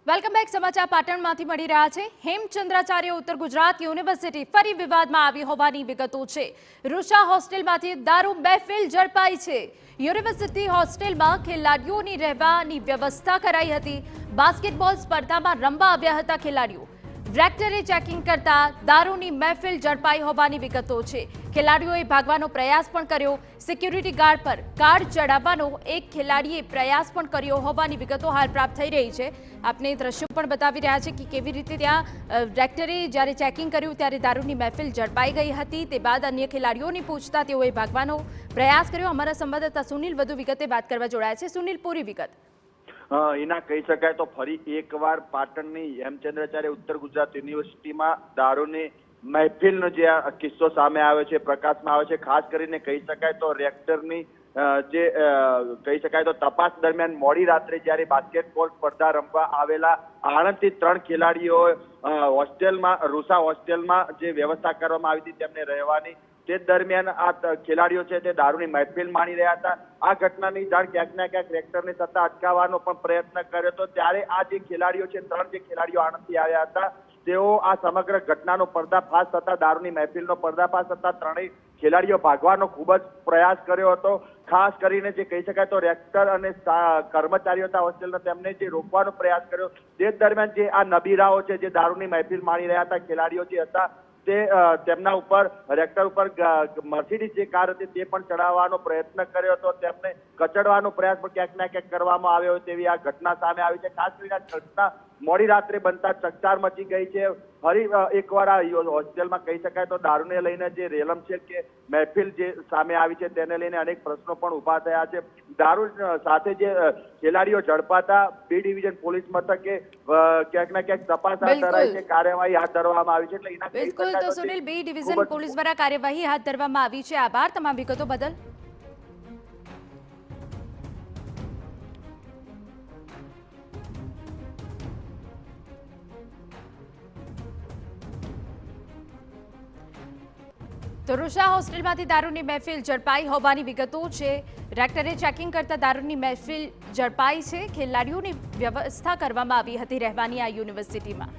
Welcome back. સમાચાર પાટણમાંથી મળી રહ્યા છે। હેમચંદ્રાચાર્ય ઉત્તર ગુજરાત યુનિવર્સિટી ફરી વિવાદમાં આવી હોવાની વિગતો છે। રૂષા હોસ્ટેલમાંથી દારૂ મહેફિલ ઝડપાઈ છે। યુનિવર્સિટી હોસ્ટેલમાં ખેલાડીઓની રહેવાની વ્યવસ્થા કરાઈ હતી। બાસ્કેટબોલ સ્પર્ધામાં રમવા આવ્યા હતા ખેલાડીઓ। રેક્ટરે ચેકિંગ કરતા દારૂની મહેફિલ ઝડપાઈ હોવાની વિગતો છે। ખેલાડીઓએ ભાગવાનો પ્રયાસ પણ કર્યો। સિક્યુરિટી ગાર્ડ પર કાર્ડ ચડાવવાનો એક ખેલાડીએ પ્રયાસ પણ કર્યો હોવાની વિગતો હાલ પ્રાપ્ત થઈ રહી છે। આપને દ્રશ્યો પણ બતાવી રહ્યા છે કે કેવી રીતે ત્યાં રેક્ટરે જ્યારે ચેકિંગ કર્યું ત્યારે દારૂની મહેફિલ ઝડપાઈ ગઈ હતી। તે બાદ અન્ય ખેલાડીઓની પૂછતા તેઓએ ભાગવાનો પ્રયાસ કર્યો। અમારા સંવાદદાતા સુનિલ વધુ વિગતે વાત કરવા જોડાયા છે। સુનિલ, પૂરી વિગત। એના કહી શકાય તો ફરી એકવાર પાટણની હેમચંદ્રાચાર્ય ઉત્તર ગુજરાત યુનિવર્સિટીમાં દારૂની મહેફિલનો જે કિસ્સો સામે આવ્યો છે, પ્રકાશમાં આવ્યો છે। ખાસ કરીને કહી શકાય તો રેક્ટરની જે કહી શકાય તો તપાસ દરમિયાન મોડી રાત્રે જ્યારે બાસ્કેટબોલ સ્પર્ધા રમવા આવેલા આણંદથી 3 ખેલાડીઓ હોસ્ટેલમાં રૂષા હોસ્ટેલમાં જે વ્યવસ્થા કરવામાં આવી હતી તેમને રહેવાની, તે દરમિયાન આ ખેલાડીઓ છે તે દારૂની મહેફિલ માણી રહ્યા હતા। આ ઘટનાની જાણ ક્યાંક ને ક્યાંક રેક્ટરની થતા અટકાવવાનો પણ પ્રયત્ન કર્યો હતો। ત્યારે આ જે ખેલાડીઓ છે, 3 જે ખેલાડીઓ આણંદથી આવ્યા હતા, તેઓ આ સમગ્ર ઘટનાનો પર્દાફાશ થતા, દારૂની મહેફિલનો પર્દાફાશ થતા ત્રણેય ખેલાડીઓ ભાગવાનો ખૂબ જ પ્રયાસ કર્યો હતો। ખાસ કરીને જે કહી શકાય તો રેક્ટર અને કર્મચારીઓ હતા હોસ્ટેલના, તેમને જે રોકવાનો પ્રયાસ કર્યો, તે દરમિયાન જે આ નબીરાઓ છે જે દારૂની મહેફિલ માણી રહ્યા હતા, ખેલાડીઓ જે હતા, તે તેમના ઉપર રેક્ટર ઉપર મર્સિડીઝ જે કાર હતી તે પણ ચડાવવાનો પ્રયત્ન કર્યો હતો। તેમને કચડવાનો પ્રયાસ પણ ક્યાંક ના ક્યાંક કરવામાં આવ્યો તેવી આ ઘટના સામે આવી છે। ખાસ કરીને આ ઘટના મોડી રાત્રે બનતા ચકચાર મચી ગઈ છે। ફરી એકવાર આ હોસ્ટેલમાં કહી શકાય તો દારૂને લઈને જે રેલમછેલ કે મહેફિલ જે સામે આવી છે તેને લઈને અનેક પ્રશ્નો પણ ઉભા થયા છે। દારૂ સાથે જે ખેલાડીઓ ઝડપાતા B ડિવિઝન પોલીસ મથકે ક્યાંક ના ક્યાંક તપાસ હાથ ધરાઈ છે, કાર્યવાહી હાથ ધરવામાં આવી છે। એટલે એના બિલકુલ, તો સુનિલ, B ડિવિઝન પોલીસ દ્વારા કાર્યવાહી હાથ ધરવામાં આવી છે। આભાર તમામ વિગતો બદલ। તો રૂષા હોસ્ટેલમાંથી દારૂની મહેફિલ ઝડપાઈ હોવાની વિગતો છે। રેક્ટરે ચેકિંગ કરતા દારૂની મહેફિલ ઝડપાઈ છે। ખેલાડીઓની વ્યવસ્થા કરવામાં આવી હતી રહેવાની આ યુનિવર્સિટીમાં।